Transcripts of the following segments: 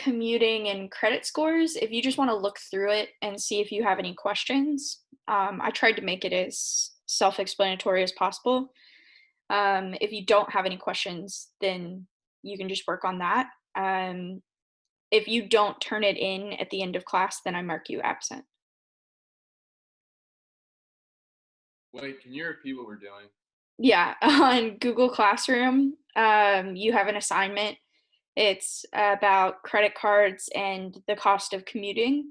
commuting and credit scores, if you just want to look through it and see if you have any questions, I tried to make it as self-explanatory as possible. If you don't have any questions, then you can just work on that. If you don't turn it in at the end of class, then I mark you absent. Wait, can you repeat what we're doing? Yeah, on Google Classroom, you have an assignment. It's about credit cards and the cost of commuting.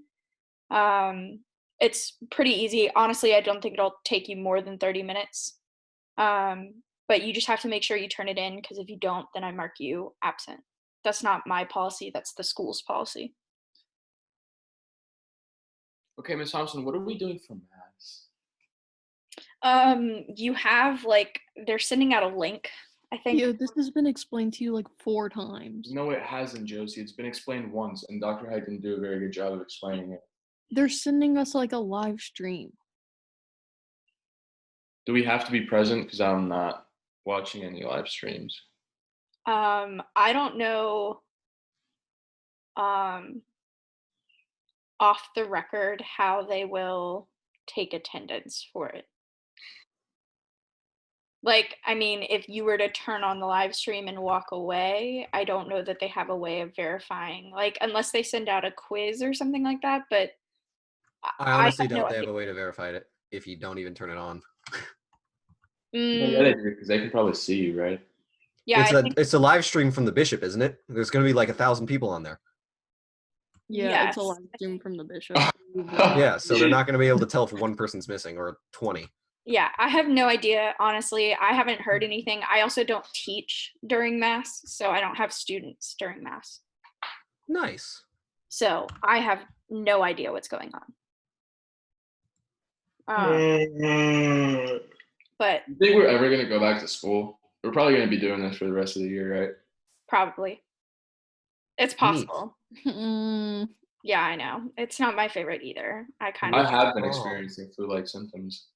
Um, it's pretty easy. Honestly, I don't think it'll take you more than 30 minutes. But you just have to make sure you turn it in, because if you don't, then I mark you absent. That's not my policy, that's the school's policy. Okay, Miss Thompson, what are we doing for maths? You have they're sending out a link, I think. Yeah, this has been explained to you like 4 times. No, it hasn't, Josie. It's been explained once, and Dr. Hyde didn't do a very good job of explaining it. They're sending us like a live stream. Do we have to be present? Because I'm not watching any live streams. I don't know off the record how they will take attendance for it. I mean, if you were to turn on the live stream and walk away, I don't know that they have a way of verifying, unless they send out a quiz or something like that, but I honestly have don't no they have idea. a way to verify it if you don't even turn it on. Yeah, they do, because they can probably see you, right? Yeah, It's a live stream from the bishop, isn't it? There's going to be like 1,000 people on there. Yeah, it's a Yes. live stream from the bishop. Yeah, so they're not going to be able to tell if one person's missing or 20. Yeah, I have no idea, honestly. I haven't heard anything. I also don't teach during Mass, so I don't have students during Mass. Nice. So I have no idea what's going on. But You think we're ever going to go back to school? We're probably going to be doing this for the rest of the year, right? probably. It's possible. Mm, Yeah, I know. It's not my favorite either. I I have been Oh. experiencing flu-like symptoms.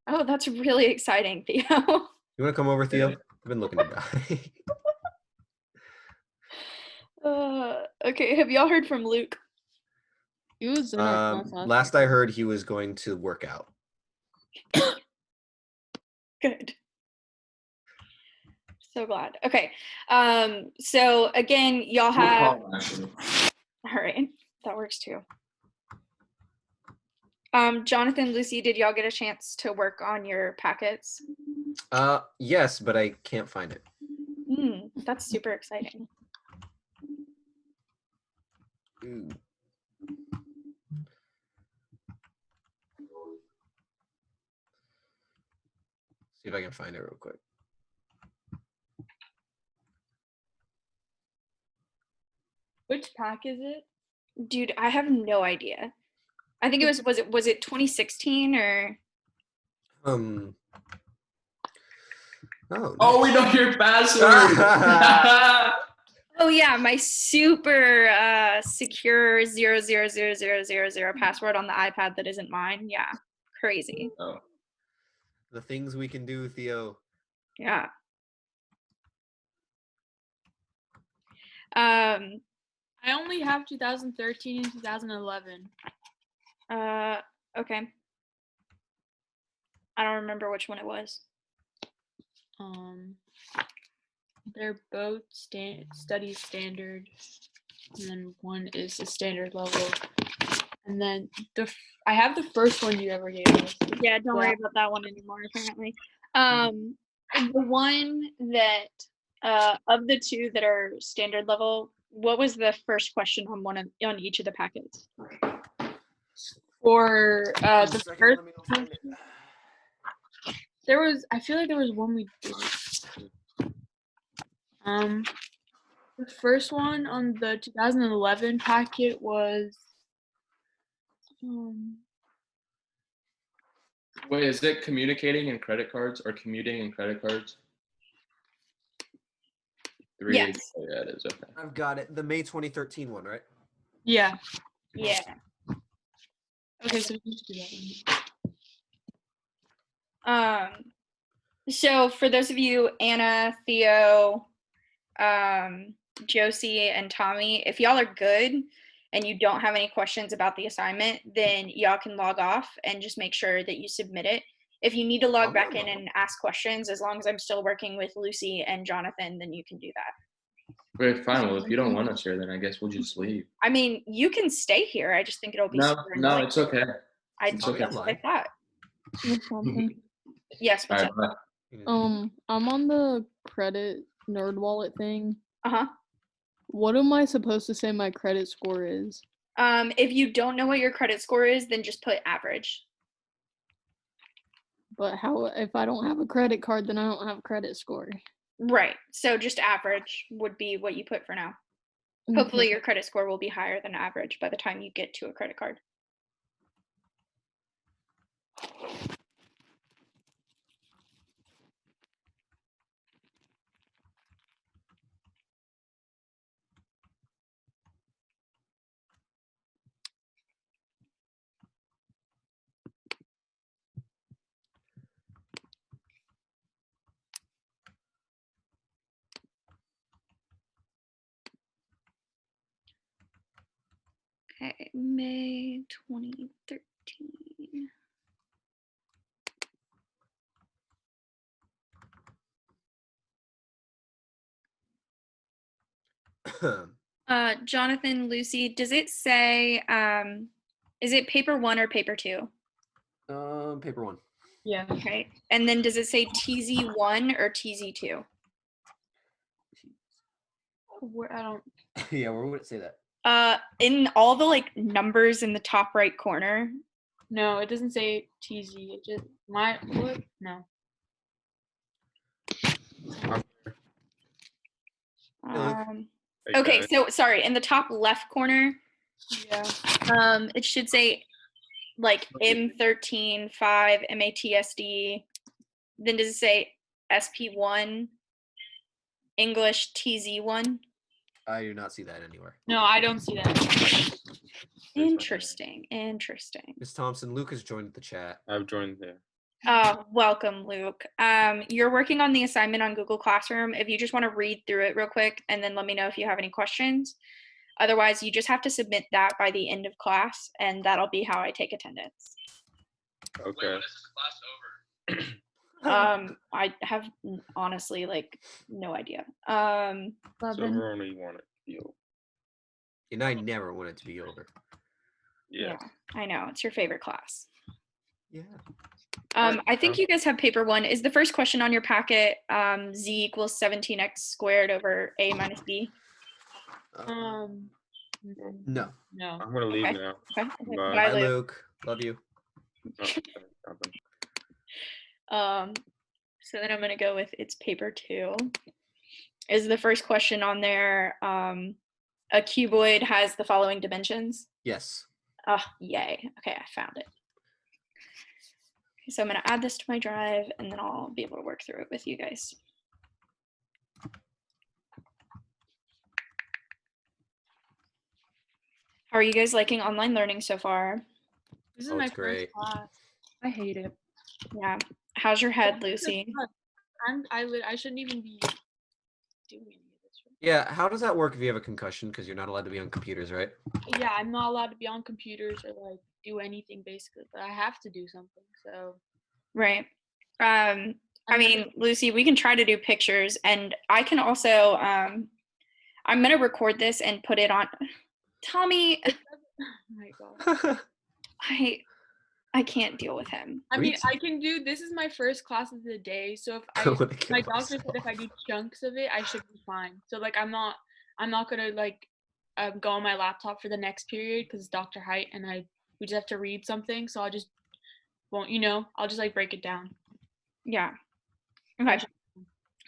Oh, that's really exciting, Theo. You want to come over, Theo? I've been looking to die. Okay, have y'all heard from Luke? he was in our class Last I heard, he was going to work out. Good. So glad. Okay. So again, y'all have. All right, that works too. Jonathan, Lucy, did y'all get a chance to work on your packets? Yes, but I can't find it. That's super exciting. Ooh. See if I can find it real quick. Which pack is it? Dude, I have no idea. I think it was it 2016 or? Oh, Oh, we know your password. Oh yeah, my super secure 0000000 password on the iPad that isn't mine. Yeah, crazy. Oh. The things we can do, Theo. Yeah. I only have 2013 and 2011. Okay. I don't remember which one it was. They're both study standard, and then one is the standard level. And then I have the first one you ever gave us. Yeah, don't worry about that one anymore, apparently. The one that of the two that are standard level, what was the first question on each of the packets? For the first one, I feel like there was one we did. The first one on the 2011 packet was Wait, is it communicating in credit cards or commuting in credit cards? Yes. Oh, yeah, it is. Okay. I've got it. The May 2013 one, right? yeah. Okay, so we just do that one. So for those of you, Anna, Theo, Josie, and Tommy, if y'all are good and you don't have any questions about the assignment, then y'all can log off and just make sure that you submit it. If you need to log back in and ask questions, as long as I'm still working with Lucy and Jonathan, then you can do that. Wait, fine. Well, if you don't want us here, then I guess we'll just leave. I mean, you can stay here. I just think it'll be No, super no, annoying. it's okay. That's okay. what I thought. Miss Thompson. Yes, All what's right, up? bye. I'm on the credit nerd wallet thing. Uh-huh. What am I supposed to say my credit score is? If you don't know what your credit score is, then just put average. But how if I don't have a credit card, then I don't have a credit score. Right. So just average would be what you put for now. Hopefully your credit score will be higher than average by the time you get to a credit card. Okay, May 2013. Jonathan, Lucy, does it say, is it paper 1 or paper 2? Paper 1. Yeah. Okay, and then does it say TZ1 or TZ2? Where I don't. Yeah, where would it say that? In all the like numbers in the top right corner. No, it doesn't say TZ. It just my what? No. Okay, so sorry, in the top left corner, Yeah. it should say like M13 5 MATSD. Then does it say SP1 English TZ1? I do not see that anywhere. No, I don't see that. Interesting. Miss Thompson, Luke has joined the chat. I've joined there. Welcome, Luke. You're working on the assignment on Google Classroom. If you just want to read through it real quick and then let me know if you have any questions. Otherwise, you just have to submit that by the end of class, and that'll be how I take attendance. Okay. I have honestly like no idea. So over only want it to be over. And I never want it to be over. Yeah. I know. It's your favorite class. Yeah. I think you guys have paper 1. Is the first question on your packet z equals 17x squared over a minus b? No. No. I'm gonna leave Okay. now. Okay. Bye. Bye, Bye, Luke. Luke. Love you. No, nothing. So then I'm gonna go with it's paper 2. Is the first question on there a cuboid has the following dimensions? Yes. Oh, yay. Okay, I found it. Okay, so I'm gonna add this to my drive and then I'll be able to work through it with you guys. How are you guys liking online learning so far? This is Oh, my it's first great. class. I hate it. Yeah. How's your head, Lucy? I shouldn't even be doing any of this. Yeah, how does that work if you have a concussion? Because you're not allowed to be on computers, right? Yeah, I'm not allowed to be on computers or like do anything basically, but I have to do something. So Right. I mean, Lucy, we can try to do pictures, and I can also I'm gonna record this and put it on. Tommy, oh my god. I can't deal with him. I mean, Sweet. I can do. This is my first class of the day, so if I wanna kill my doctor said myself. if I do chunks of it, I should be fine. So like, I'm not gonna like go on my laptop for the next period because it's Dr. Height and we just have to read something. So I'll just I'll just like break it down. Yeah. Okay.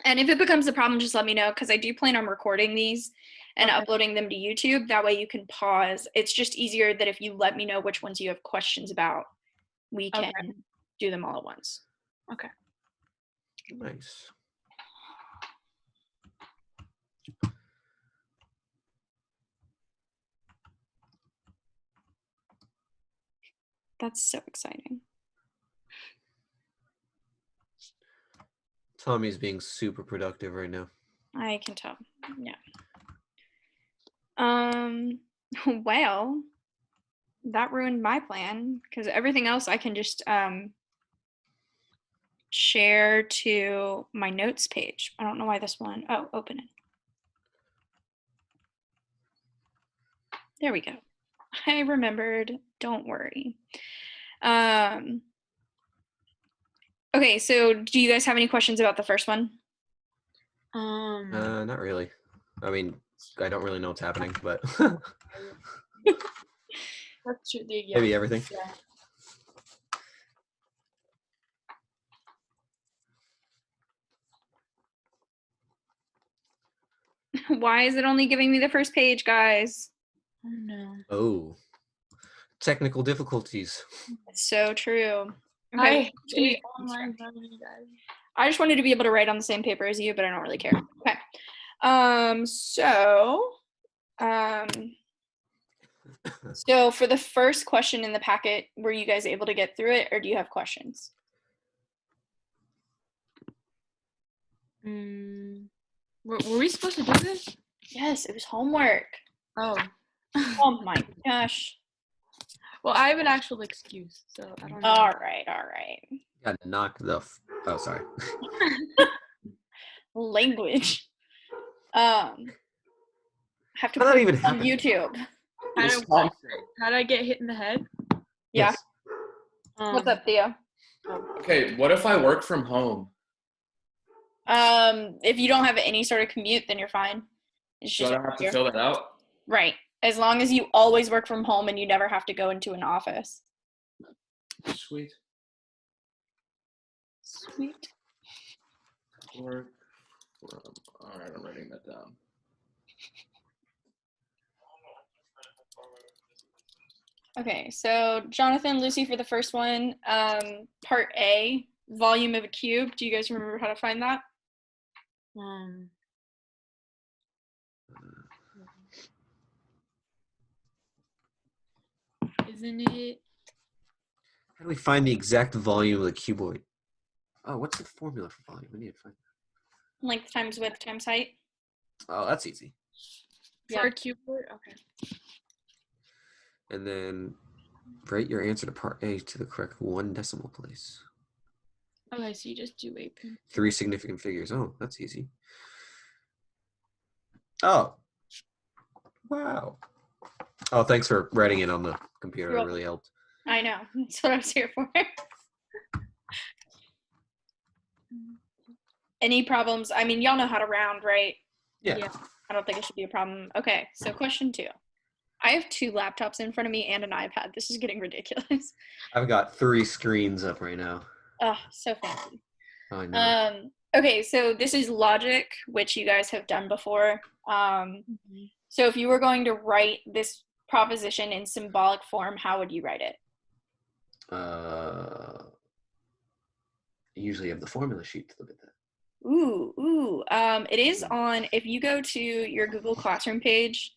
And if it becomes a problem, just let me know because I do plan on recording these and Okay. uploading them to YouTube. That way you can pause. It's just easier that if you let me know which ones you have questions about, we can do them all at once. Okay. Nice. That's so exciting. Tommy's being super productive right now. I can tell. Yeah. Well, that ruined my plan because everything else I can just share to my notes page. I don't know why this one. Oh, open it. There we go. I remembered. Don't worry. Okay, so do you guys have any questions about the first one? Not really. I mean, I don't really know what's happening, but That's true. Yeah. maybe everything. Yeah. Why is it only giving me the first page, guys? Oh no. Oh, technical difficulties. It's so true. I Okay. hate online learning, guys. I just wanted to be able to write on the same paper as you, but I don't really care. Okay. So for the first question in the packet, were you guys able to get through it, or do you have questions? Were we supposed to do this? Yes, it was homework. Oh. Oh my gosh. Well, I have an actual excuse, so I don't know. All right. Got knocked the. Oh, sorry. Language. Have to How did that put even it on happen? YouTube. How did I get hit in the head? Yeah. Yes. What's up, Theo? Okay, what if I work from home? If you don't have any sort of commute, then you're fine. It's So I just don't have to here. fill that out? Right. As long as you always work from home and you never have to go into an office. Sweet. Sweet. Work from, all right, I'm writing that down. Okay, so Jonathan, Lucy for the first one. Part A, volume of a cube. Do you guys remember how to find that? Isn't it? How do we find the exact volume of the cuboid? Oh, what's the formula for volume? I need to find. Length times width times height. Oh, that's easy. For a cuboid? Okay. And then write your answer to part A to the correct 1 decimal place. Okay, so you just do 8 pin. 3 significant figures. Oh, that's easy. Oh. Wow. Oh, thanks for writing it on the computer. You're That really helped. I know. That's what I was here for. Any problems? I mean, y'all know how to round, right? Yeah. I don't think it should be a problem. Okay, so question 2. I have 2 laptops in front of me and an iPad. This is getting ridiculous. I've got 3 screens up right now. Oh, so fancy. Oh, I know. Okay, so this is logic, which you guys have done before. So if you were going to write this proposition in symbolic form, how would you write it? Usually have the formula sheet to look at that. It is on, if you go to your Google Classroom page,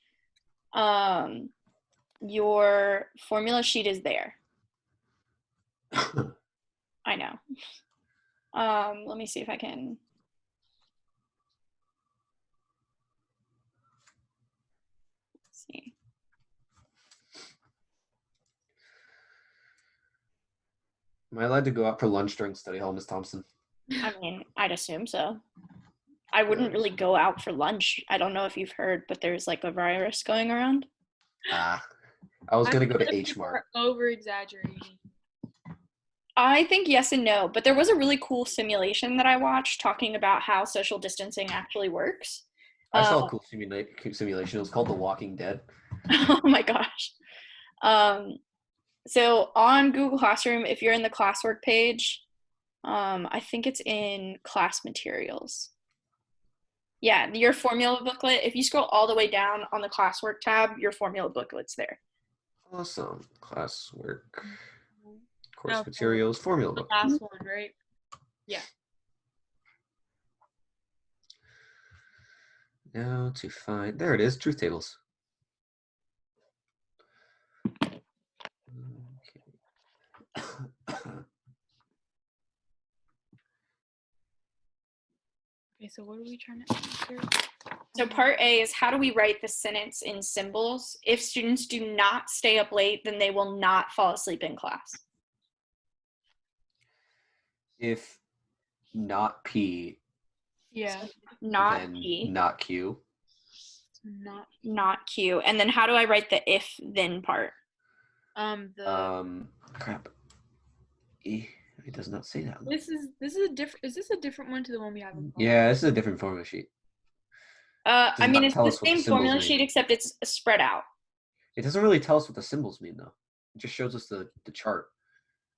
your formula sheet is there. I know. Let me see if I can. Let's see. Am I allowed to go out for lunch during study hall, Miss Thompson? I mean, I'd assume so. I wouldn't really go out for lunch. I don't know if you've heard, but there's like a virus going around. I was going to go to H People Mart. are over exaggerating. I think yes and no, but there was a really cool simulation that I watched talking about how social distancing actually works. I saw a cool simulation. It was called The Walking Dead. Oh my gosh. So on Google Classroom, if you're in the classwork page, I think it's in class materials. Yeah, your formula booklet. If you scroll all the way down on the classwork tab, your formula booklet's there. Awesome. Classwork. Course No, materials. Formula The book. last one, right? Yeah. Now to find. There it is. Truth tables. Okay, so what are we trying to answer? So part A is how do we write the sentence in symbols? If students do not stay up late, then they will not fall asleep in class. If not P, Yeah. Not then P, not Q. Not not Q. And then how do I write the if then part? Crap. E. It does not say that one. this is a different. Is this a different one to the one we have in? Yeah, this is a different formula sheet. I Does mean, not it's tell the us what the same symbols formula mean. sheet, except it's spread out. It doesn't really tell us what the symbols mean, though. It just shows us the chart.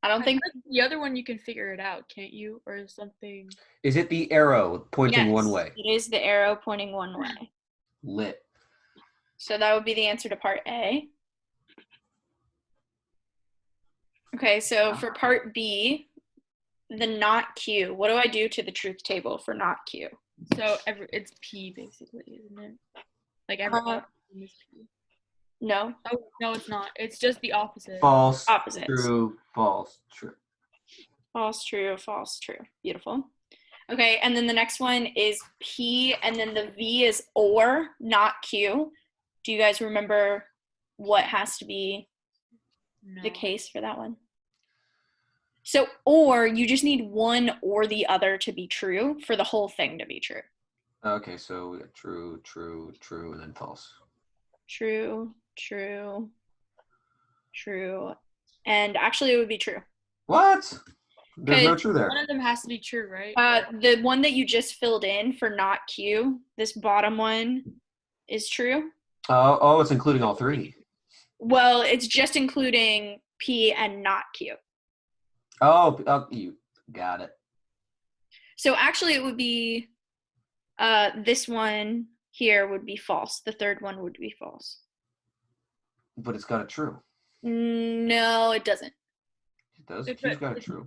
I don't think. The other one you can figure it out, can't you, or something? Is it the arrow pointing one Yes, way? it is the arrow pointing one way. Lit. So that would be the answer to part A. Okay, so for part B, the not Q, what do I do to the truth table for not Q? So it's P basically, isn't it? Like every is P. No, Oh no, it's not. It's just the opposite. False. opposites. True. False. True. False, true, false, true. Beautiful. Okay, and then the next one is P, and then the V is or, not Q. Do you guys remember what has to be No. the case for that one? So, or, you just need one or the other to be true for the whole thing to be true. Okay, so we got true, true, true, and then false. True, true, true. And actually, it would be true. What? There's no Okay, true there. One of them has to be true, right? The one that you just filled in for not Q, this bottom one is true. Oh, it's including all three. Well, it's just including P and not Q. Oh, you got it. So actually, it would be this one here would be false. The third one would be false. But it's got a true. No, it doesn't. It does. If Q's it- got a true.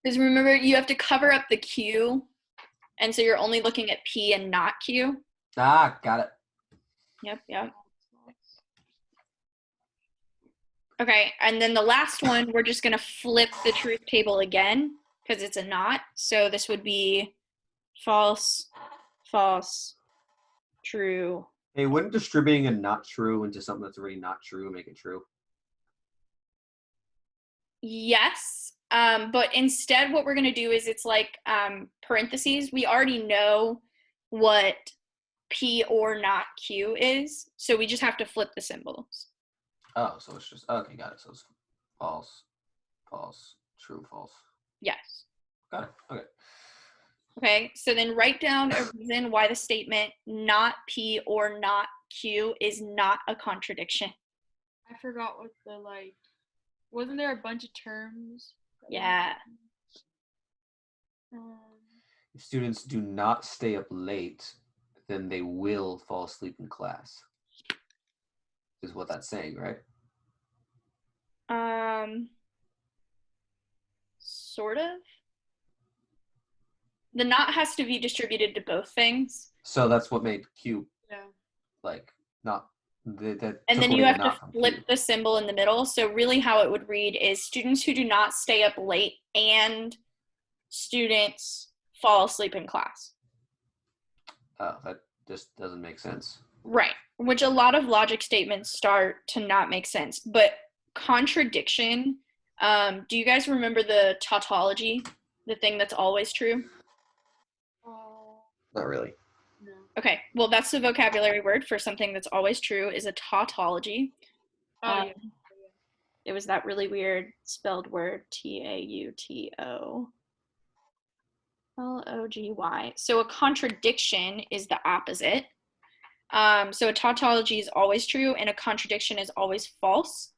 Because remember, you have to cover up the Q, and so you're only looking at P and not Q. Ah, got it. Yep. Okay, and then the last one, we're just gonna flip the truth table again because it's a not. So this would be false, false, true. Hey, wouldn't distributing a not true into something that's already not true make it true? Yes, but instead what we're gonna do is it's like parentheses. We already know what P or not Q is, so we just have to flip the symbols. Oh, so it's just okay. Got it. So it's false, false, true, false. Yes. Got it. Okay. Okay, so then write down a reason why the statement not P or not Q is not a contradiction. I forgot what the wasn't there a bunch of terms? Yeah. If students do not stay up late, then they will fall asleep in class. Is what that's saying, right? Sort of. The not has to be distributed to both things. So that's what made Q Yeah. like not that. And took then away you the have not to from flip Q. the symbol in the middle. So really how it would read is students who do not stay up late and students fall asleep in class. Oh, that just doesn't make sense. Right, which a lot of logic statements start to not make sense. But contradiction, do you guys remember the tautology, the thing that's always true? Not really. No. Okay, well, that's the vocabulary word for something that's always true is a tautology. Oh yeah. It was that really weird spelled word, Tautology. So a contradiction is the opposite. So a tautology is always true and a contradiction is always false.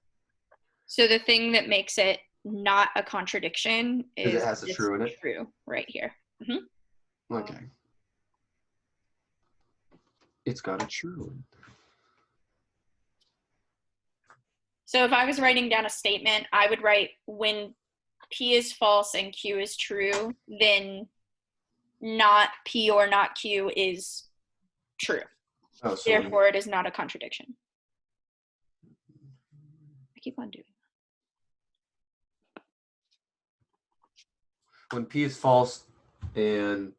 So the thing that makes it not a contradiction is it has a this true in it? True right here. Okay. It's got a true. So if I was writing down a statement, I would write when P is false and Q is true, then not P or not Q is true. Oh, so Therefore, it is not a contradiction. I keep on doing when P is false and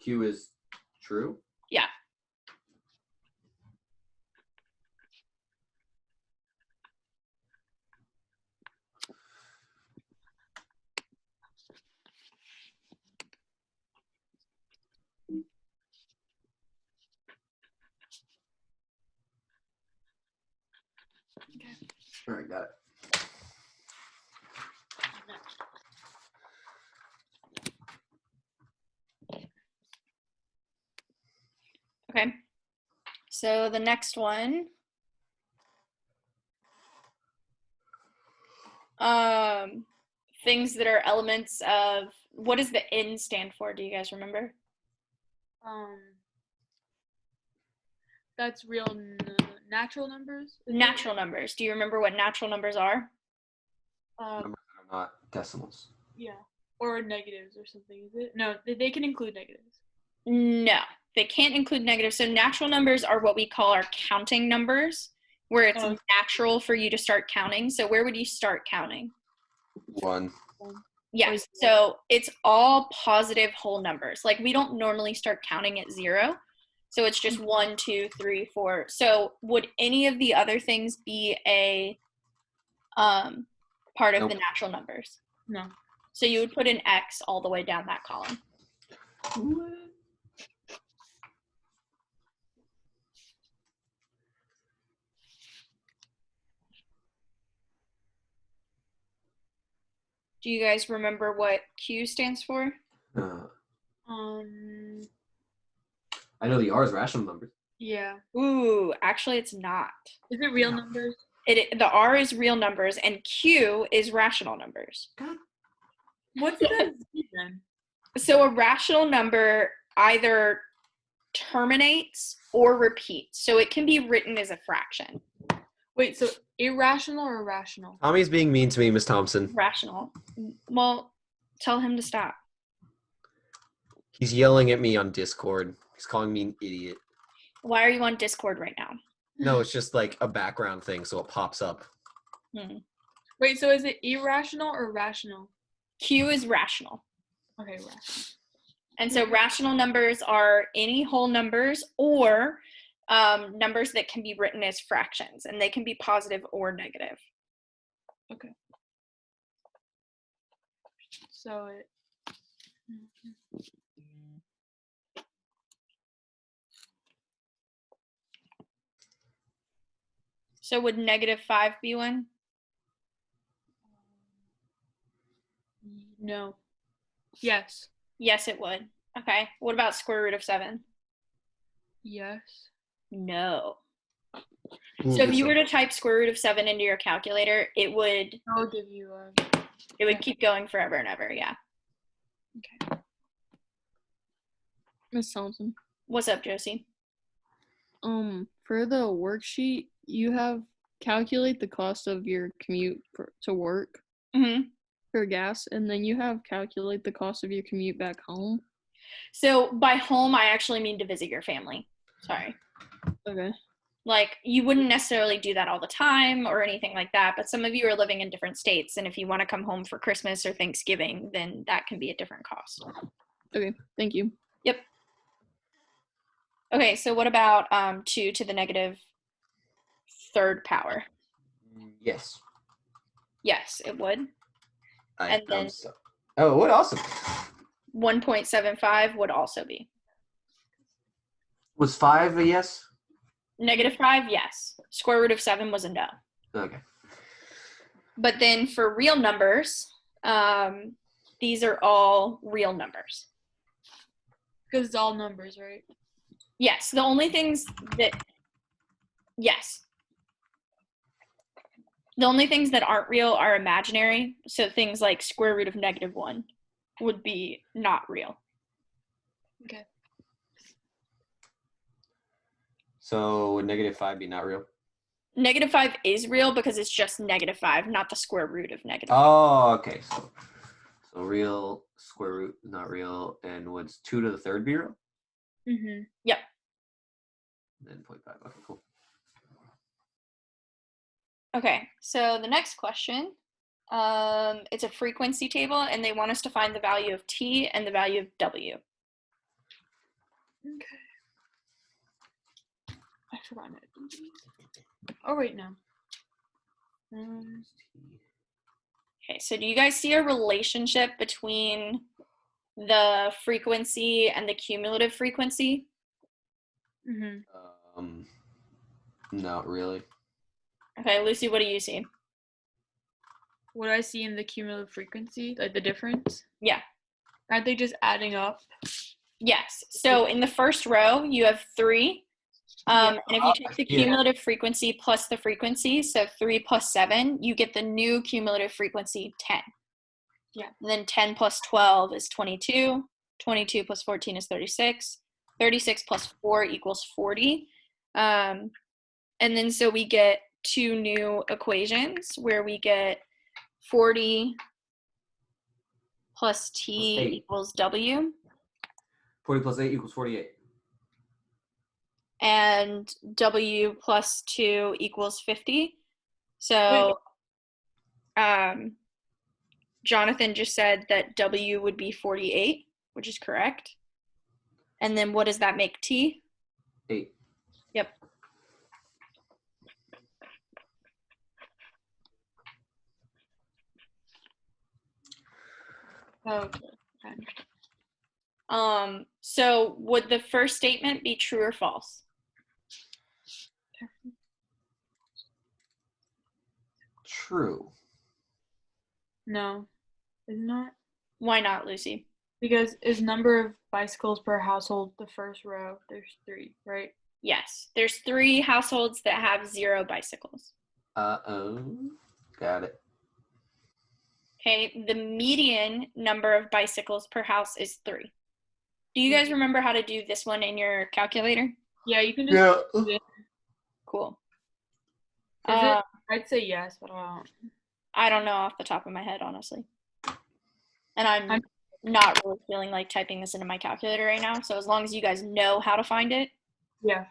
Q is true? Yeah. All right, got it. Okay. So the next one. Things that are elements of, what does the N stand for? Do you guys remember? That's real natural numbers. is it? Natural numbers. Do you remember what natural numbers are? Um, Numbers that are not decimals. yeah, or negatives or something. Is it? No, they can include negatives. No, they can't include negatives. So natural numbers are what we call our counting numbers, where it's Oh. natural for you to start counting. So where would you start counting? 1. Yes. Or So it's all positive whole numbers. Like we don't normally start counting at 0. So it's just 1, 2, 3, 4. So would any of the other things be a part of Nope. the natural numbers? No. So you would put an X all the way down that column. Do you guys remember what Q stands for? I know the R is rational numbers. Yeah. Ooh, actually it's not. Is it real numbers? The R is real numbers and Q is rational numbers. What's the Z then? So a rational number either terminates or repeats. So it can be written as a fraction. Wait, so irrational or rational? Tommy's being mean to me, Miss Thompson. Rational. Well, tell him to stop. He's yelling at me on Discord. He's calling me an idiot. Why are you on Discord right now? No, it's just like a background thing, so it pops up. Wait, so is it irrational or rational? Q is rational. Okay, rational. And so rational numbers are any whole numbers or numbers that can be written as fractions, and they can be positive or negative. Okay. So it. So would -5 be one? No. Yes. Yes, it would. Okay. What about square root of 7? Yes. No. Ooh, So if good you were stuff. to type square root of 7 into your calculator, it would I'll give you a. keep going forever and ever. Yeah. Okay. Miss Thompson. What's up, Josie? For the worksheet, you have calculate the cost of your commute to work Mm-hmm. for gas, and then you have calculate the cost of your commute back home. So by home, I actually mean to visit your family. Sorry. Okay. Like, you wouldn't necessarily do that all the time or anything like that, but some of you are living in different states, and if you want to come home for Christmas or Thanksgiving, then that can be a different cost. Okay. Thank you. Yep. Okay, so what about 2 to the -3rd power? Yes. Yes, it would. And then Oh, what awesome. 1.75 would also be. Was 5 a yes? -5, yes. Square root of 7 was a no. Okay. But then for real numbers, these are all real numbers. Because it's all numbers, right? Yes, the only things that, yes. The only things that aren't real are imaginary. So things like square root of -1 would be not real. Okay. So would -5 be not real? -5 is real because it's just -5, not the square root of -5. Oh, okay. So real, square root, not real. And would 2 to the 3rd be real? Mm-hmm. Yep. Then 0.5. Okay, cool. Okay, so the next question, it's a frequency table, and they want us to find the value of T and the value of W. Okay. I forgot it. Oh wait, no. Okay, so do you guys see a relationship between the frequency and the cumulative frequency? Mm-hmm. Not really. Okay, Lucy, what do you see? What do I see in the cumulative frequency, like the difference? Yeah. Aren't they just adding up? Yes. So in the first row, you have 3. And if you take the Yeah. cumulative frequency plus the frequency, so 3 plus 7, you get the new cumulative frequency 10. Yeah. And then 10 plus 12 is 22. 22 plus 14 is 36. 36 plus 4 equals 40. And then so we get 2 new equations where we get 40 plus t Plus 8. equals w. 40 plus 8 equals 48. And w plus 2 equals 50. So Jonathan just said that w would be 48, which is correct. And then what does that make t? 8. Yep. Okay. So would the first statement be true or false? True. No, it's not. Why not, Lucy? Because is number of bicycles per household the first row? There's 3, right? Yes. There's 3 households that have 0 bicycles. Got it. Okay, the median number of bicycles per house is 3. Do you guys remember how to do this one in your calculator? Yeah, you can just. Cool. Is it? I'd say yes, but I don't know off the top of my head, honestly. And I'm not really feeling like typing this into my calculator right now, so as long as you guys know how to find it. Yeah.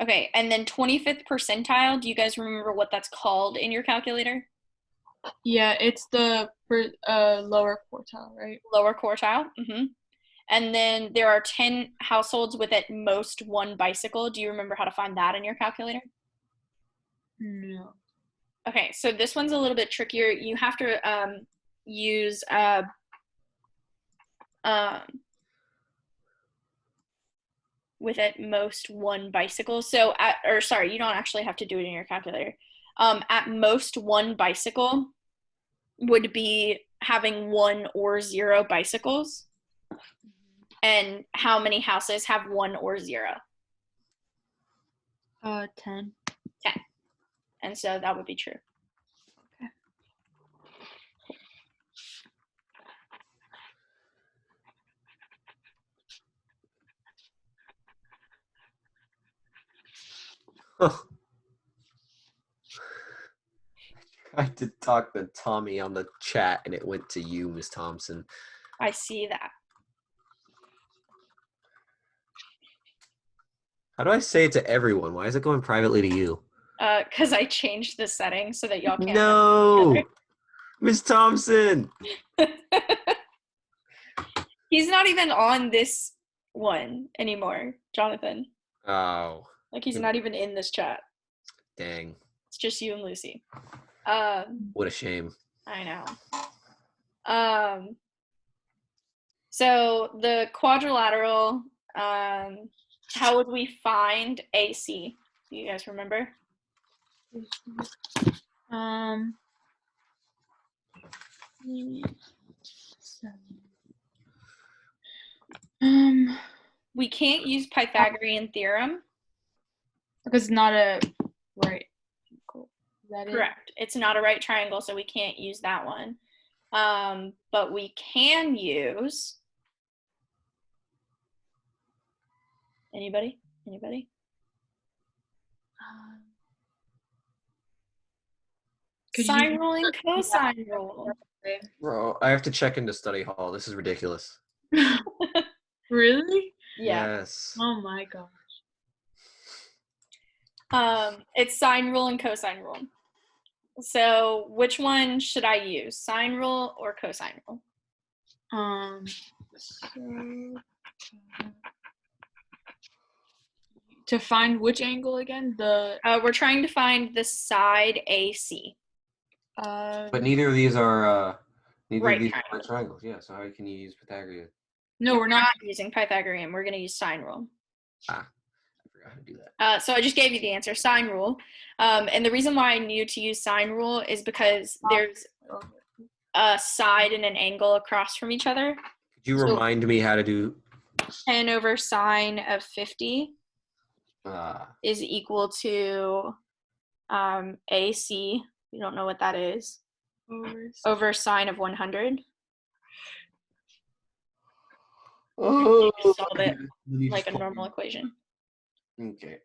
Okay, and then 25th percentile, do you guys remember what that's called in your calculator? Yeah, it's the lower quartile, right? Lower quartile. Mm-hmm. And then there are 10 households with at most 1 bicycle. Do you remember how to find that in your calculator? No. Okay, so this one's a little bit trickier. You have to use with at most 1 bicycle. So, you don't actually have to do it in your calculator. At most 1 bicycle would be having 1 or 0 bicycles. And how many houses have 1 or 0? 10. 10. And so that would be true. I tried to talk to Tommy on the chat and it went to you, Miss Thompson. I see that. How do I say it to everyone? Why is it going privately to you? Because I changed the setting so that y'all can't. No, Miss Thompson. He's not even on this one anymore, Jonathan. Oh, Like he's not even in this chat. dang. It's just you and Lucy. What a shame. I know. So the quadrilateral, how would we find AC? Do you guys remember? We can't use Pythagorean theorem. Because it's not a right. Correct. It's not a right triangle, so we can't use that one. But we can use. Anybody? Sine rule and cosine rule. Bro, I have to check into study hall. This is ridiculous. Really? Yeah. Yes. Oh my gosh. It's sine rule and cosine rule. So which one should I use? Sine rule or cosine rule? To find which angle again? We're trying to find the side AC. But neither of these are Right right triangles. Yeah, so how can you use Pythagorean? No, we're not. using Pythagorean. We're going to use sine rule. I forgot how to do that. So I just gave you the answer, sine rule. And the reason why I knew to use sine rule is because there's a side and an angle across from each other. Could you So- remind me how to do? 10 over sine of 50 Ah, is equal to AC. You don't know what that is. Over sine of 100. oh, Just solve it you like just a pulled normal me. equation. Okay.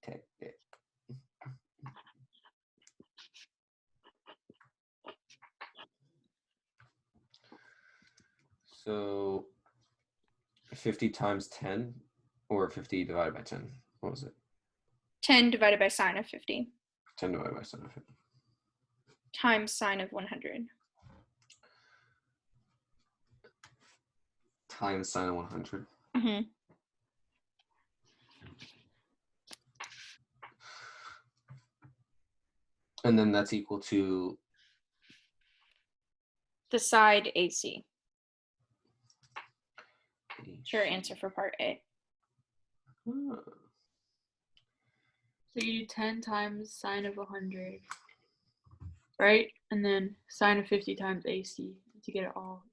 Take it. So 50 times 10 or 50 divided by 10? What was it? 10 divided by sine of 50 10 divided by 7 of 50. times sine of 100. Times sine of 100. Mm-hmm. And then that's equal to The side AC. Sure, answer for part A. Ah, So you do 10 times sine of 100, right? And then sine of 50 times AC to get it all.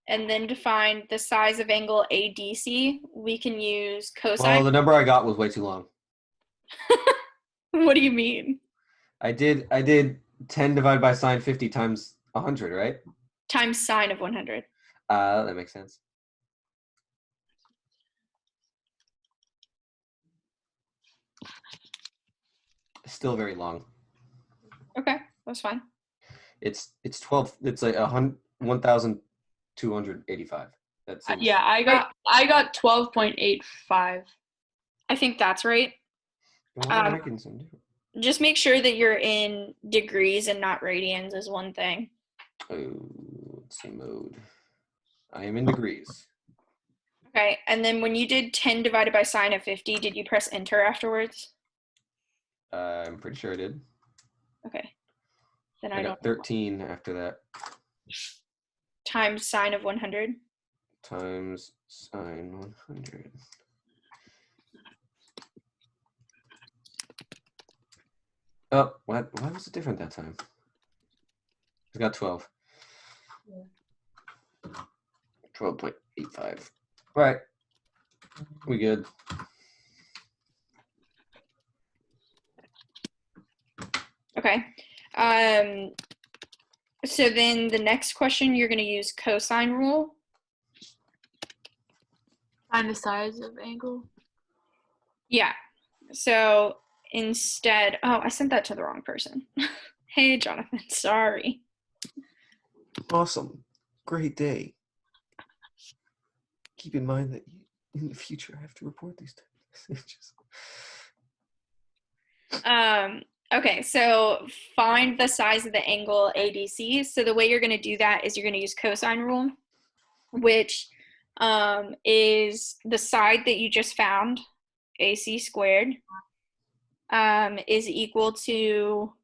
And then to find the size of angle ADC, we can use well, cosine. the number I got was way too long. What do you mean? I did 10 divided by sine 50 times 100, right? Times sine of 100. That makes sense. Still very long. Okay, that's fine. It's 12. It's like 1,285. That seems. Yeah, I got 12.85. I think that's right. Why am I making some different? Just make sure that you're in degrees and not radians is one thing. Oh, let's see mode. I am in degrees. Okay, and then when you did 10 divided by sine of 50, did you press enter afterwards? I'm pretty sure I did. Okay. Then I I got don't. 13 after that. Times sine of 100. Times sine 100. Oh, what? Why was it different that time? I got 12. 12.85. Right. We good. Okay. So then the next question, you're going to use cosine rule. Find the size of angle. Yeah. So instead, oh, I sent that to the wrong person. Hey, Jonathan, sorry. Awesome. Great day. Keep in mind that in the future I have to report these messages. Okay, so find the size of the angle ADC. So the way you're going to do that is you're going to use cosine rule, which is the side that you just found, AC squared, is equal to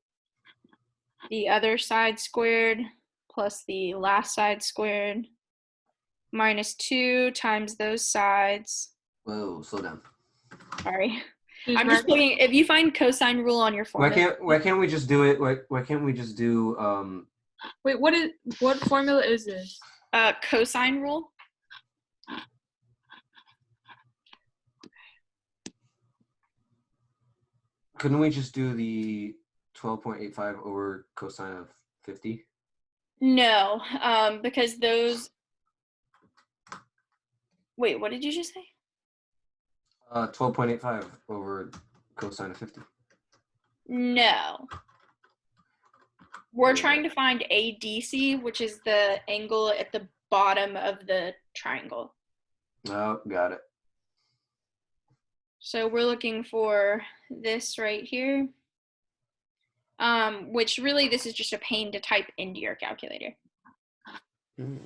the other side squared plus the last side squared minus 2 times those sides. Whoa, slow down. Sorry. I'm just looking, if you find cosine rule on your formula. Why can't we just do it? Why can't we just do Wait, what formula is this? Cosine rule. couldn't we just do the 12.85 over cosine of 50? No, because those. Wait, what did you just say? 12.85 over cosine of 50. No. We're trying to find ADC, which is the angle at the bottom of the triangle. Oh, got it. So we're looking for this right here, which really this is just a pain to type into your calculator. Mm.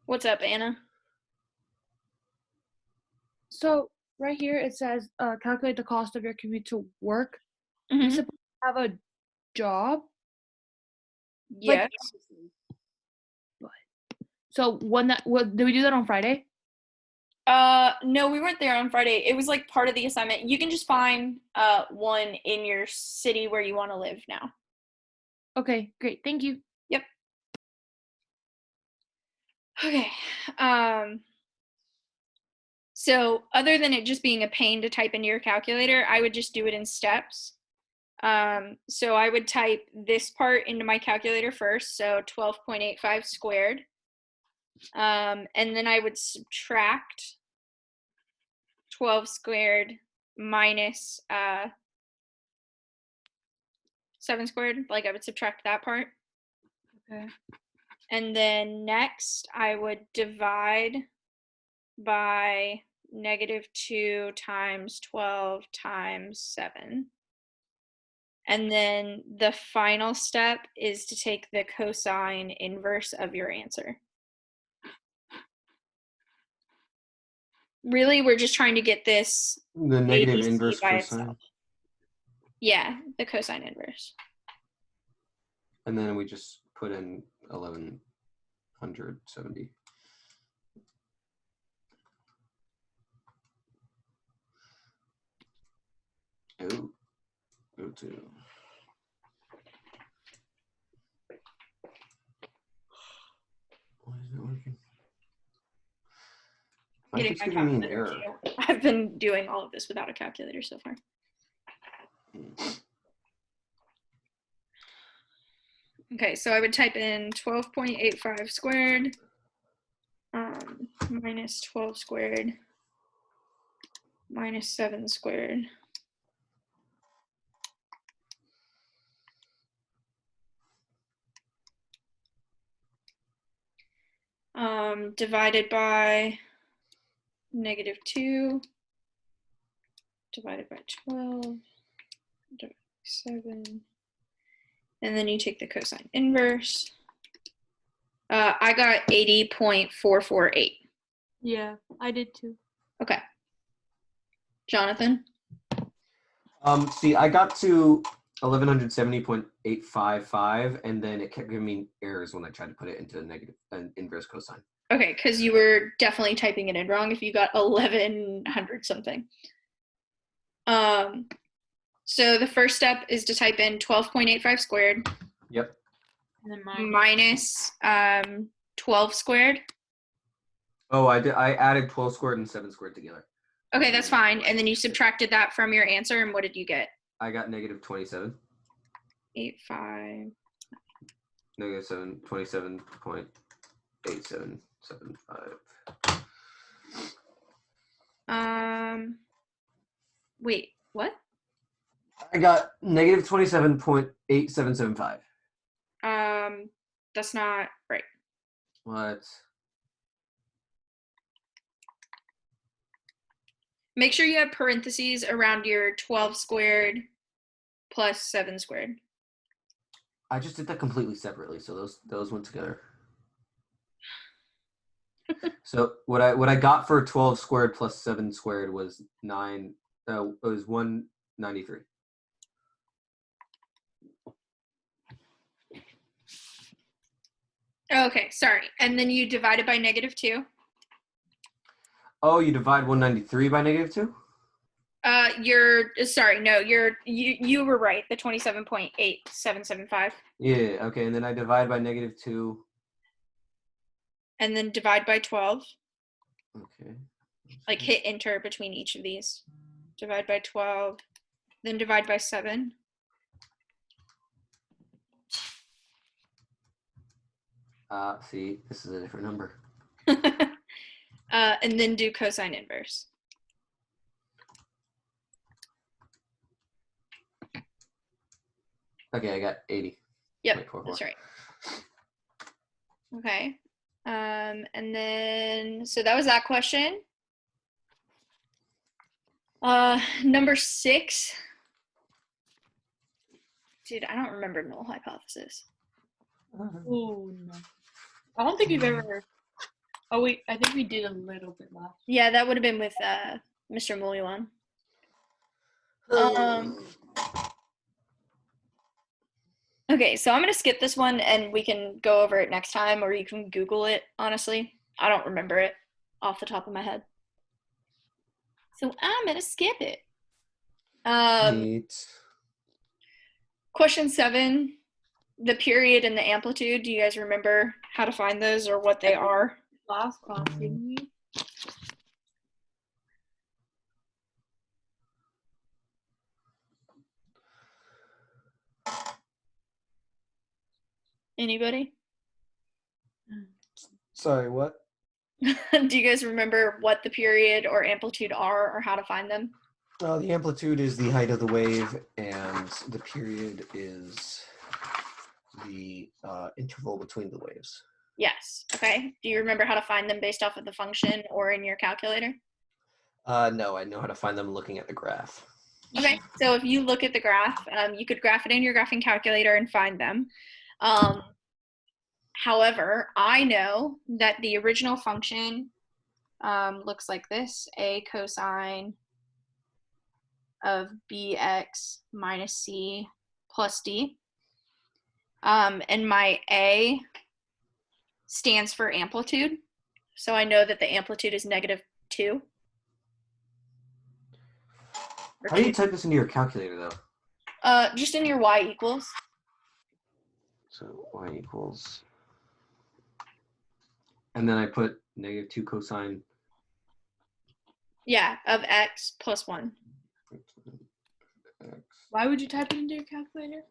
What's up, Anna? So right here it says calculate the cost of your commute to work. You're Mhm. supposed to have a job. Yes. So what did we do that on Friday? No, we weren't there on Friday. It was like part of the assignment. You can just find one in your city where you want to live now. Okay, great. Thank you. Yep. Okay. So other than it just being a pain to type into your calculator, I would just do it in steps. So I would type this part into my calculator first, so 12.85 squared. And then I would subtract 12 squared minus 7 squared. Like I would subtract that part. Okay. And then next I would divide by -2 times 12 times 7. And then the final step is to take the cosine inverse of your answer. Really, we're just trying to get this The negative ABC inverse by cosine. itself. Yeah, the cosine inverse. And then we just put in 1170. Oh, go to. Why is it working? Why Getting keeps my giving me an calculator error? too. I've been doing all of this without a calculator so far. Okay, so I would type in 12.85 squared minus 12 squared minus 7 squared. Divided by -2 divided by 12 divided by 7. And then you take the cosine inverse. I got 80.448. Yeah, I did too. Okay. Jonathan? See, I got to 1170.855, and then it kept giving me errors when I tried to put it into an inverse cosine. Okay, because you were definitely typing it in wrong if you got 1100 something. So the first step is to type in 12.85 squared. Yep. And then Minus 12 squared. Oh, I added 12 squared and 7 squared together. Okay, that's fine. And then you subtracted that from your answer, and what did you get? I got -27. 85. -27.8775. Wait, what? I got -27.8775. That's not right. What? Make sure you have parentheses around your 12 squared plus 7 squared. I just did that completely separately, so those went together. So what I got for 12 squared plus 7 squared was 193. Okay, sorry. And then you divide it by -2. Oh, you divide 193 by -2? You were right. The 27.8775. Yeah, okay, and then I divide by -2. And then divide by 12. Okay. Like hit enter between each of these. Divide by 12. Then divide by 7. See, this is a different number. And then do cosine inverse. Okay, I got 80. Yep, that's right. Okay. And then, so that was that question. Number 6. Dude, I don't remember null hypothesis. Oh no. I don't think we've ever. Oh wait, I think we did a little bit last. Yeah, that would have been with Mr. Mulliwan. Okay, so I'm going to skip this one and we can go over it next time, or you can Google it, honestly. I don't remember it off the top of my head. So I'm going to skip it. Neat. Question 7, the period and the amplitude. Do you guys remember how to find those or what they are? Last class, didn't we? Anybody? Sorry, what? Do you guys remember what the period or amplitude are or how to find them? The amplitude is the height of the wave, and the period is the interval between the waves. Yes. Okay. Do you remember how to find them based off of the function or in your calculator? No, I know how to find them looking at the graph. Okay. So if you look at the graph, you could graph it in your graphing calculator and find them. However, I know that the original function looks like this: a cosine of bx minus c plus d. And my a stands for amplitude. So I know that the amplitude is -2. How do you type this into your calculator, though? Just in your y equals. So y equals, and then I put -2 cosine. Yeah, of x plus 1. X. Why would you type it into your calculator?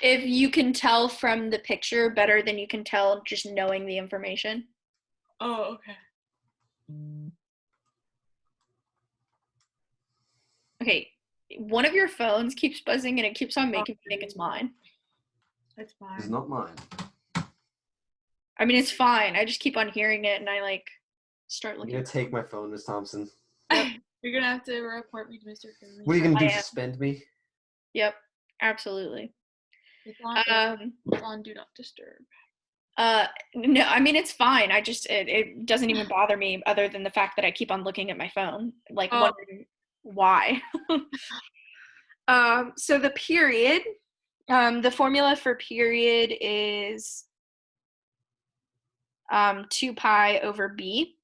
If you can tell from the picture better than you can tell just knowing the information. Oh, okay. Okay, one of your phones keeps buzzing and it keeps on making me think it's mine. That's fine. It's not mine. I mean, it's fine. I just keep on hearing it and I like start I'm looking. gonna take my phone, Miss Thompson. You're gonna have to report me to Mr. Finley. What are you gonna do? I am. Suspend me? Yep, absolutely. It's on Do Not Disturb. No, I mean, it's fine. I just, it doesn't even bother me other than the fact that I keep on looking at my phone, like wondering why. So the period, the formula for period is 2 pi over b.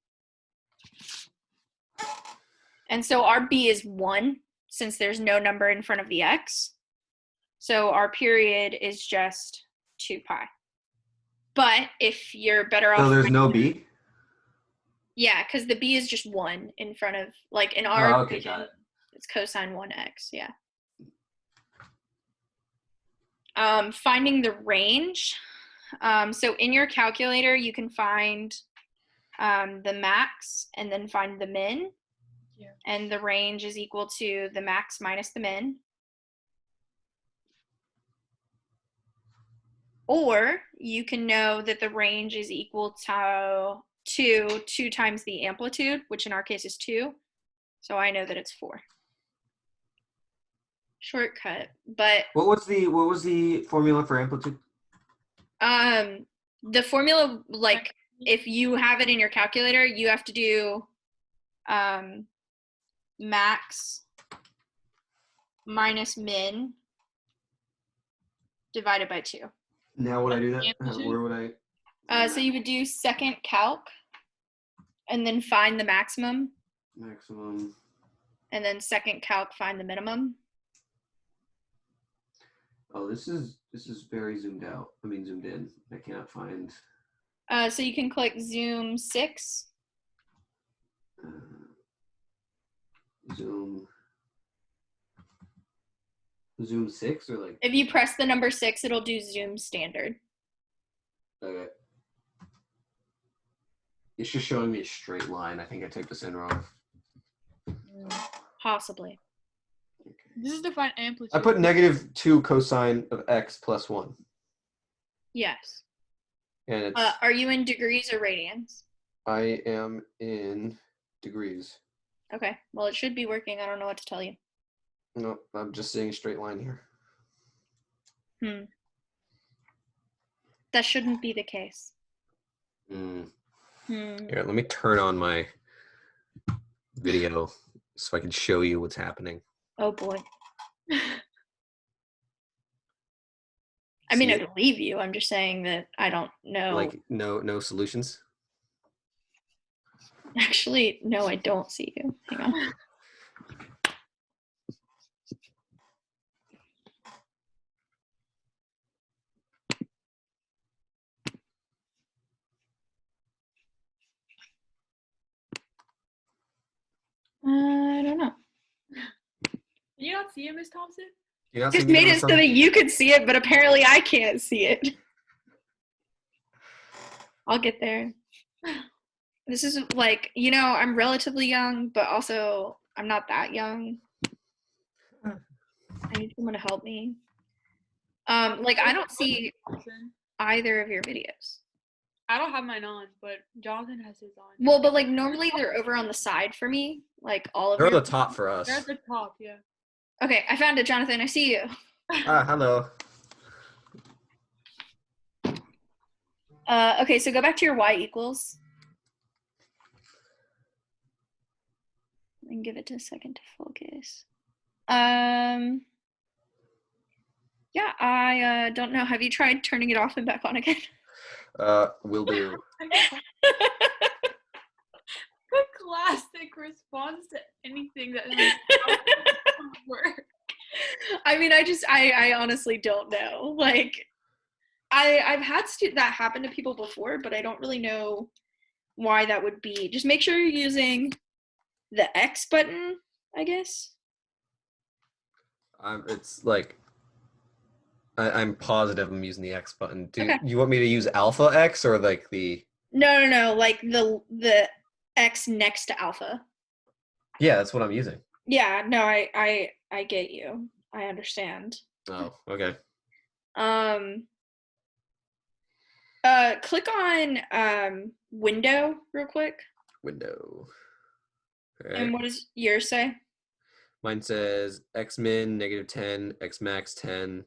And so our b is 1 since there's no number in front of the x. So our period is just 2 pi. But if you're better off... So there's no b? Yeah, because the b is just 1 in front of, like in Oh, our okay, equation, got it. it's cosine 1x, yeah. Finding the range. So in your calculator, you can find the max and then find the min. Yeah. And the range is equal to the max minus the min. Or you can know that the range is equal to 2 times the amplitude, which in our case is 2. So I know that it's 4. Shortcut, but What was the formula for amplitude? the formula, like if you have it in your calculator, you have to do max minus min divided by 2. Now would I do that? Amplitude? Where would I? So you would do second calc and then find the maximum, Maximum. and then second calc find the minimum. Oh, this is very zoomed out. I mean zoomed in. I cannot find. So you can click zoom 6. Zoom 6 or like. If you press the number 6, it'll do zoom standard. Okay. It's just showing me a straight line. I think I typed this in wrong. Possibly. This is to find amplitude. I put -2 cosine of x plus 1. Yes. And it's Are you in degrees or radians? I am in degrees. Okay. Well, it should be working. I don't know what to tell you. No, I'm just seeing a straight line here. That shouldn't be the case. Here, let me turn on my video so I can show you what's happening. Oh boy. I mean, see I it? believe you. I'm just saying that I don't know. Like no solutions. Actually, no, I don't see you. Hang on. I don't know. Can you not see it, Miss Thompson? You not see Just me made on the it so front? that you could see it, but apparently I can't see it. I'll get there. This is like, I'm relatively young, but also I'm not that young. I need someone to help me. Like I don't see Thompson. either of your videos. I don't have mine on, but Jonathan has his on. Well, but like normally they're over on the side for me, like all of They're at your. the top for us. They're at the top, yeah. Okay, I found it, Jonathan. I see you. Hello. Okay, so go back to your y equals. And give it a second to focus. Yeah, I don't know. Have you tried turning it off and back on again? Will do. The classic response to anything that work. I mean, I honestly don't know. Like, I've had that happen to people before, but I don't really know why that would be. Just make sure you're using the X button, I guess. It's like I'm positive I'm using the X button. Do Okay. you want me to use Alpha X or like the? No, like the X next to alpha. Yeah, that's what I'm using. Yeah, no, I get you. I understand. Oh, okay. Click on window real quick. Window. And what does yours say? Mine says X min -10, X max 10,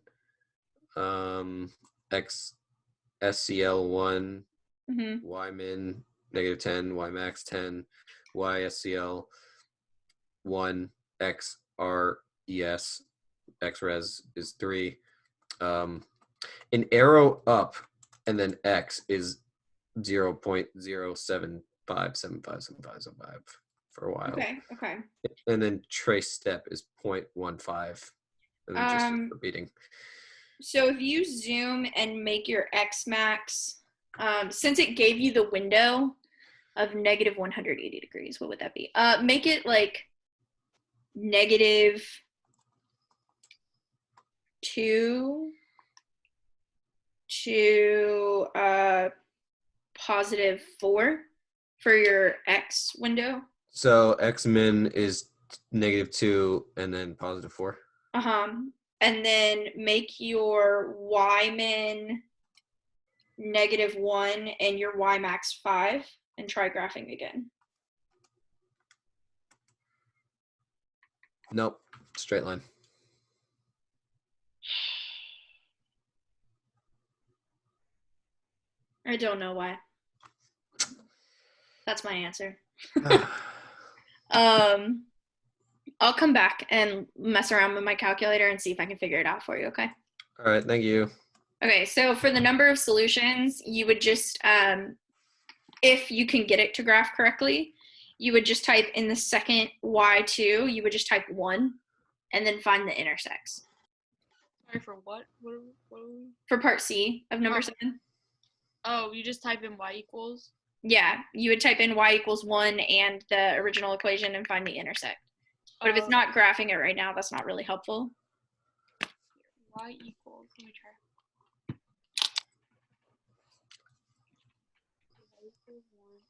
X SCL 1, Mm-hmm. Y min -10, Y max 10, Y SCL 1, X RES, X res is 3. An arrow up and then X is 0.075757575 for a while. Okay. And then trace step is 0.15. And then just repeating. So if you zoom and make your X max, since it gave you the window of -180 degrees, what would that be? Make it like -2 to +4 for your X window. So X min is -2 and then +4. And then make your Y min -1 and your Y max 5 and try graphing again. Nope. Straight line. I don't know why. That's my answer. I'll come back and mess around with my calculator and see if I can figure it out for you, okay? All right, thank you. Okay, so for the number of solutions, you would just, if you can get it to graph correctly, you would just type in the second y2, you would just type 1, and then find the intersects. Sorry, for what? What are we? For part C of number 7. Oh, you just type in y equals? Yeah, you would type in y equals 1 and the original equation and find the intersect. But if it's not graphing it right now, that's not really helpful. Y equals, let me try.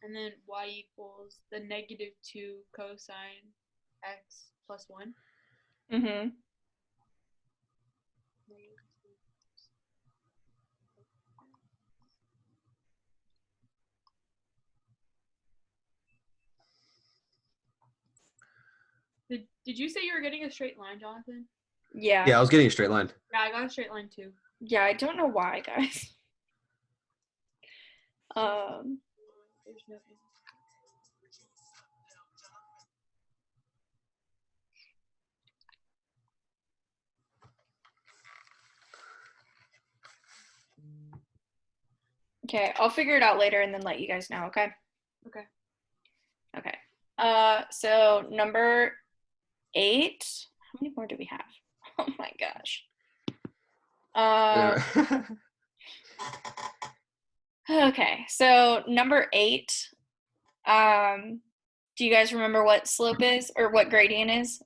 And then y equals the -2 cosine x plus 1. Mm-hmm. Did you say you were getting a straight line, Jonathan? Yeah. Yeah, I was getting a straight line. Yeah, I got a straight line too. Yeah, I don't know why, guys. There's no Okay, I'll figure it out later and then let you guys know, okay? Okay. Okay. So number 8. How many more do we have? Oh my gosh. Okay, so number 8. Do you guys remember what slope is or what gradient is?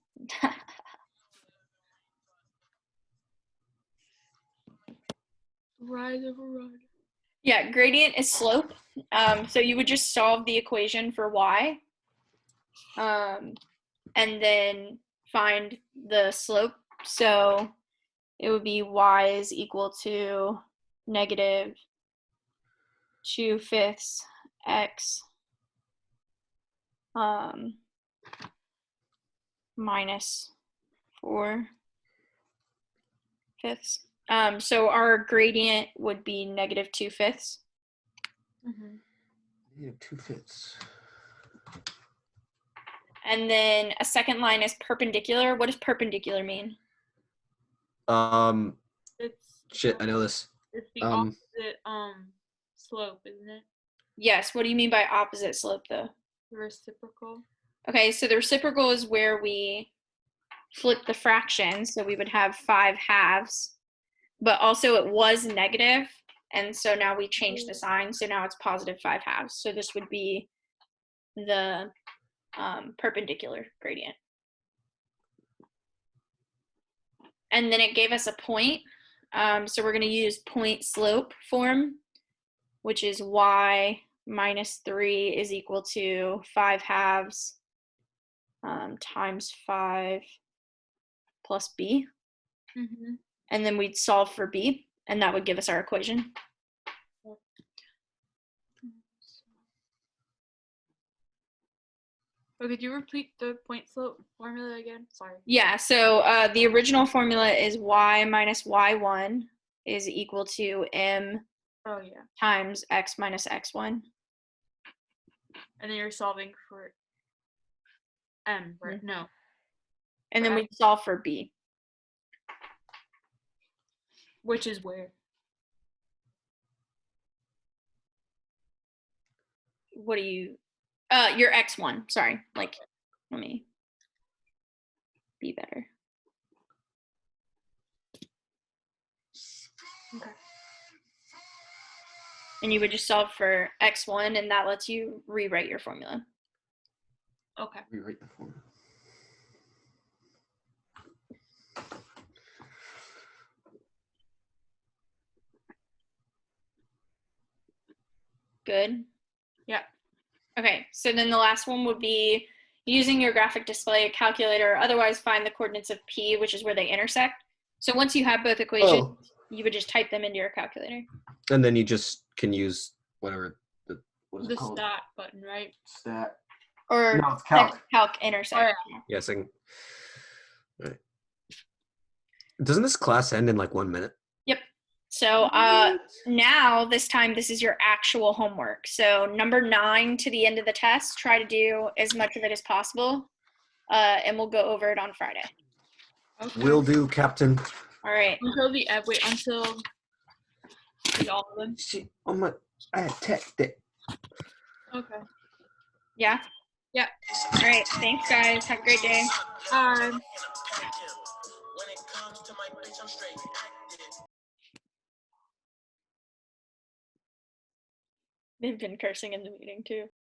Rise over run. Yeah, gradient is slope. So you would just solve the equation for y, and then find the slope. So it would be y is equal to negative 2/5 x minus 4/5. So our gradient would be negative 2/5. Yeah, 2/5. And then a second line is perpendicular. What does perpendicular mean? It's Shit, I know this. it's the Um, opposite slope, isn't it? Yes, what do you mean by opposite slope though? The reciprocal. Okay, so the reciprocal is where we flip the fraction, so we would have 5/2, but also it was negative, and so now we change the sign, so now it's positive 5/2. So this would be the perpendicular gradient. And then it gave us a point, so we're going to use point slope form, which is y minus 3 is equal to 5/2 times 5 plus b. And then we'd solve for b, and that would give us our equation. Oh, could you repeat the point slope formula again? Sorry. Yeah, so the original formula is y minus y1 is equal to m Oh yeah. times x minus x1. And then you're solving for m, right? No. And then we'd solve for b. Which is where? What do you, your x1, sorry. Like, let me be better. Okay. And you would just solve for x1, and that lets you rewrite your formula. Okay. Rewrite the formula. Good? Yeah. Okay, so then the last one would be using your graphic display calculator, or otherwise find the coordinates of P, which is where they intersect. So once you have both equations, you would just type them into your calculator. And then you just can use whatever what is The it called? stat button, right? Stat. Or No, it's calc. calc intersect. Yes. Right. Doesn't this class end in like 1 minute? Yep. So now this time this is your actual homework. So number 9 to the end of the test, try to do as much of it as possible, and we'll go over it on Friday. Okay. Will do, Captain. All right. Until the until all of them. See, I had tech day. Okay. Yeah. Yeah. All right. Thanks, guys. Have a great day. Bye. They've been cursing in the meeting too.